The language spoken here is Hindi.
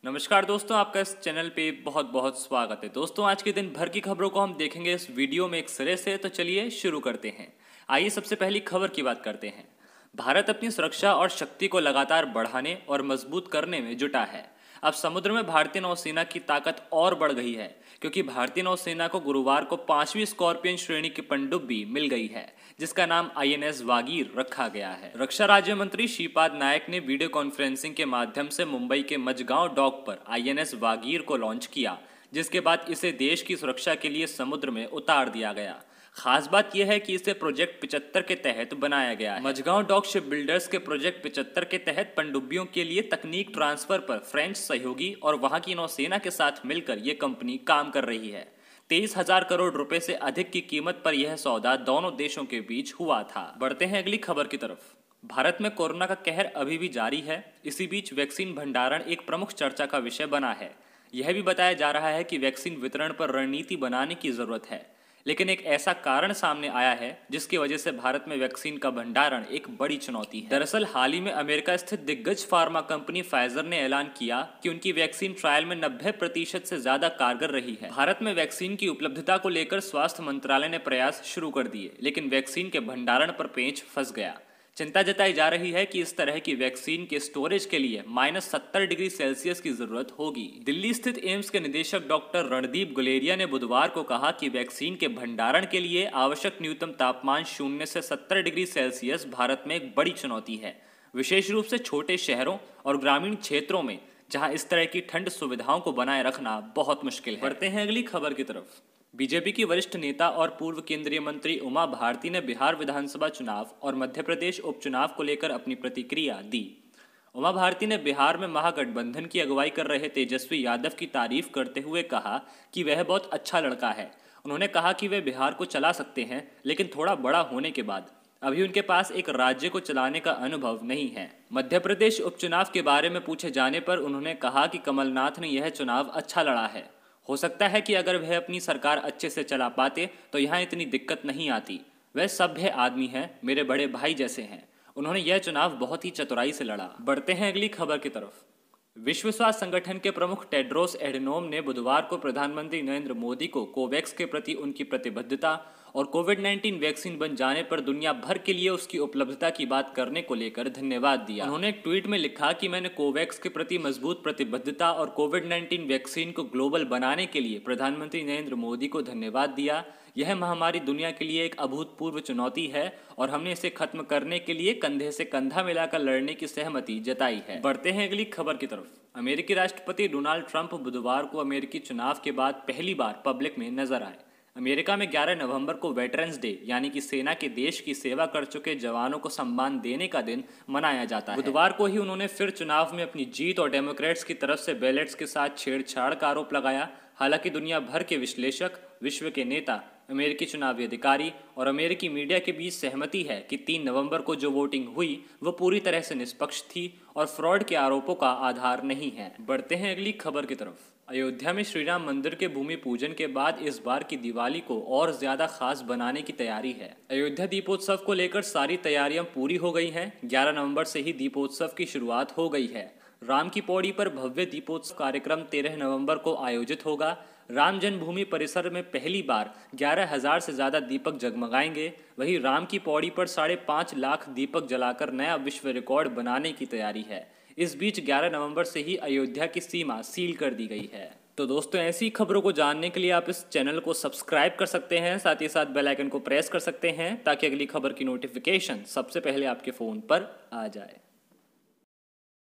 नमस्कार दोस्तों, आपका इस चैनल पे बहुत बहुत स्वागत है। दोस्तों, आज के दिन भर की खबरों को हम देखेंगे इस वीडियो में एक सिरे से। तो चलिए शुरू करते हैं। आइए सबसे पहली खबर की बात करते हैं। भारत अपनी सुरक्षा और शक्ति को लगातार बढ़ाने और मजबूत करने में जुटा है। अब समुद्र में भारतीय नौसेना की ताकत और बढ़ गई है, क्योंकि भारतीय नौसेना को गुरुवार को 5वीं स्कॉर्पियन श्रेणी की पनडुब्बी मिल गई है, जिसका नाम आईएनएस वागीर रखा गया है। रक्षा राज्य मंत्री श्रीपाद नायक ने वीडियो कॉन्फ्रेंसिंग के माध्यम से मुंबई के मझगांव डॉक पर आईएनएस वागीर को लॉन्च किया, जिसके बाद इसे देश की सुरक्षा के लिए समुद्र में उतार दिया गया। खास बात यह है कि इसे प्रोजेक्ट 75 के तहत बनाया गया है। मझगांव डॉक शिप बिल्डर्स के प्रोजेक्ट 75 के तहत पनडुब्बियों के लिए तकनीक ट्रांसफर पर फ्रेंच सहयोगी और वहां की नौसेना के साथ मिलकर यह कंपनी काम कर रही है। 23,000 करोड़ रुपए से अधिक की कीमत पर यह सौदा दोनों देशों के बीच हुआ था। बढ़ते हैं अगली खबर की तरफ। भारत में कोरोना का कहर अभी भी जारी है। इसी बीच वैक्सीन भंडारण एक प्रमुख चर्चा का विषय बना है। यह भी बताया जा रहा है कि वैक्सीन वितरण पर रणनीति बनाने की जरूरत है, लेकिन एक ऐसा कारण सामने आया है जिसकी वजह से भारत में वैक्सीन का भंडारण एक बड़ी चुनौती है। दरअसल हाल ही में अमेरिका स्थित दिग्गज फार्मा कंपनी फाइजर ने ऐलान किया कि उनकी वैक्सीन ट्रायल में 90% से ज्यादा कारगर रही है। भारत में वैक्सीन की उपलब्धता को लेकर स्वास्थ्य मंत्रालय ने प्रयास शुरू कर दिए, लेकिन वैक्सीन के भंडारण पर पेंच फंस गया। चिंता जताई जा रही है कि इस तरह की वैक्सीन के स्टोरेज के लिए -70 डिग्री सेल्सियस की जरूरत होगी। दिल्ली स्थित एम्स के निदेशक डॉक्टर रणदीप गुलेरिया ने बुधवार को कहा कि वैक्सीन के भंडारण के लिए आवश्यक न्यूनतम तापमान 0 से 70 डिग्री सेल्सियस भारत में एक बड़ी चुनौती है, विशेष रूप से छोटे शहरों और ग्रामीण क्षेत्रों में, जहां इस तरह की ठंड सुविधाओं को बनाए रखना बहुत मुश्किल है। बढ़ते हैं अगली खबर की तरफ। बीजेपी की वरिष्ठ नेता और पूर्व केंद्रीय मंत्री उमा भारती ने बिहार विधानसभा चुनाव और मध्य प्रदेश उपचुनाव को लेकर अपनी प्रतिक्रिया दी। उमा भारती ने बिहार में महागठबंधन की अगुवाई कर रहे तेजस्वी यादव की तारीफ करते हुए कहा कि वह बहुत अच्छा लड़का है। उन्होंने कहा कि वे बिहार को चला सकते हैं, लेकिन थोड़ा बड़ा होने के बाद। अभी उनके पास एक राज्य को चलाने का अनुभव नहीं है। मध्य प्रदेश उपचुनाव के बारे में पूछे जाने पर उन्होंने कहा कि कमलनाथ ने यह चुनाव अच्छा लड़ा है। हो सकता है कि अगर वह अपनी सरकार अच्छे से चला पाते तो यहाँ इतनी दिक्कत नहीं आती। वह सभ्य आदमी है, मेरे बड़े भाई जैसे हैं। उन्होंने यह चुनाव बहुत ही चतुराई से लड़ा। बढ़ते हैं अगली खबर की तरफ। विश्व स्वास्थ्य संगठन के प्रमुख टेड्रोस एडनोम ने बुधवार को प्रधानमंत्री नरेंद्र मोदी को कोवैक्स के प्रति उनकी प्रतिबद्धता और कोविड-19 वैक्सीन बन जाने पर दुनिया भर के लिए उसकी उपलब्धता की बात करने को लेकर धन्यवाद दिया। उन्होंने एक ट्वीट में लिखा कि मैंने कोवैक्स के प्रति मजबूत प्रतिबद्धता और कोविड-19 वैक्सीन को ग्लोबल बनाने के लिए प्रधानमंत्री नरेंद्र मोदी को धन्यवाद दिया। यह महामारी दुनिया के लिए एक अभूतपूर्व चुनौती है और हमने इसे खत्म करने के लिए कंधे से कंधा मिलाकर लड़ने की सहमति जताई है। बढ़ते हैं अगली खबर की तरफ। अमेरिकी राष्ट्रपति डोनाल्ड ट्रंप बुधवार को अमेरिकी चुनाव के बाद पहली बार पब्लिक में नजर आए। अमेरिका में 11 नवंबर को वेटरन्स डे यानी कि सेना के देश की सेवा कर चुके जवानों को सम्मान देने का दिन मनाया जाता है। बुधवार को ही उन्होंने फिर चुनाव में अपनी जीत और डेमोक्रेट्स की तरफ से बैलेट्स के साथ छेड़छाड़ का आरोप लगाया। हालांकि दुनिया भर के विश्लेषक, विश्व के नेता, अमेरिकी चुनावी अधिकारी और अमेरिकी मीडिया के बीच सहमति है कि 3 नवंबर को जो वोटिंग हुई वो पूरी तरह से निष्पक्ष थी और फ्रॉड के आरोपों का आधार नहीं है। बढ़ते हैं अगली खबर की तरफ। अयोध्या में श्री राम मंदिर के भूमि पूजन के बाद इस बार की दिवाली को और ज्यादा खास बनाने की तैयारी है। अयोध्या दीपोत्सव को लेकर सारी तैयारियां पूरी हो गई हैं। 11 नवंबर से ही दीपोत्सव की शुरुआत हो गई है। राम की पौड़ी पर भव्य दीपोत्सव कार्यक्रम 13 नवंबर को आयोजित होगा। राम जन्मभूमि परिसर में पहली बार 11,000 से ज्यादा दीपक जगमगाएंगे। वहीं राम की पौड़ी पर 5.5 लाख दीपक जलाकर नया विश्व रिकॉर्ड बनाने की तैयारी है। इस बीच 11 नवंबर से ही अयोध्या की सीमा सील कर दी गई है। तो दोस्तों, ऐसी खबरों को जानने के लिए आप इस चैनल को सब्सक्राइब कर सकते हैं, साथ ही साथ बेल आइकन को प्रेस कर सकते हैं ताकि अगली खबर की नोटिफिकेशन सबसे पहले आपके फ़ोन पर आ जाए।